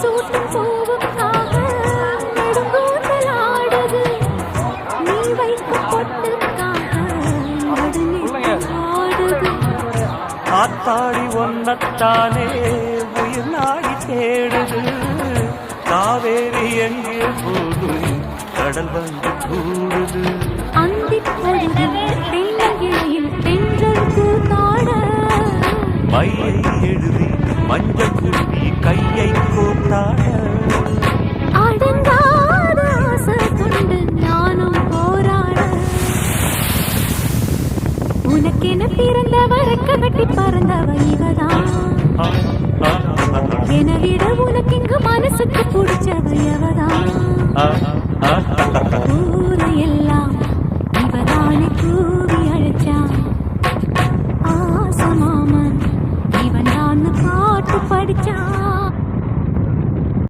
சூட்டும் பூவுக்காக நெடுங்கூந்தலாடுது. நீ வைக்கும் பொட்டுக்காக நடுநிலை ஆடுது. ஆத்தாடி ஒன்னத்தானே உயிர் நாடி தேடுது. காவேரி எங்கே போது கடல் வந்து கூடுது. அந்திப்பொழுதில் தென்னகிழியில் தென்றல் கூத்தாட மையை எழுதி மஞ்சள் குருவி கையை கோத்தாட அடங்காத ஆசை கொண்டு நானும் போராட. உனக்கென பிறந்தவ ரெக்க கட்டி பறந்தவ இவதான். என விட உனக்கு இங்கு மனசுக்கு பிடிச்சவ எவதான்.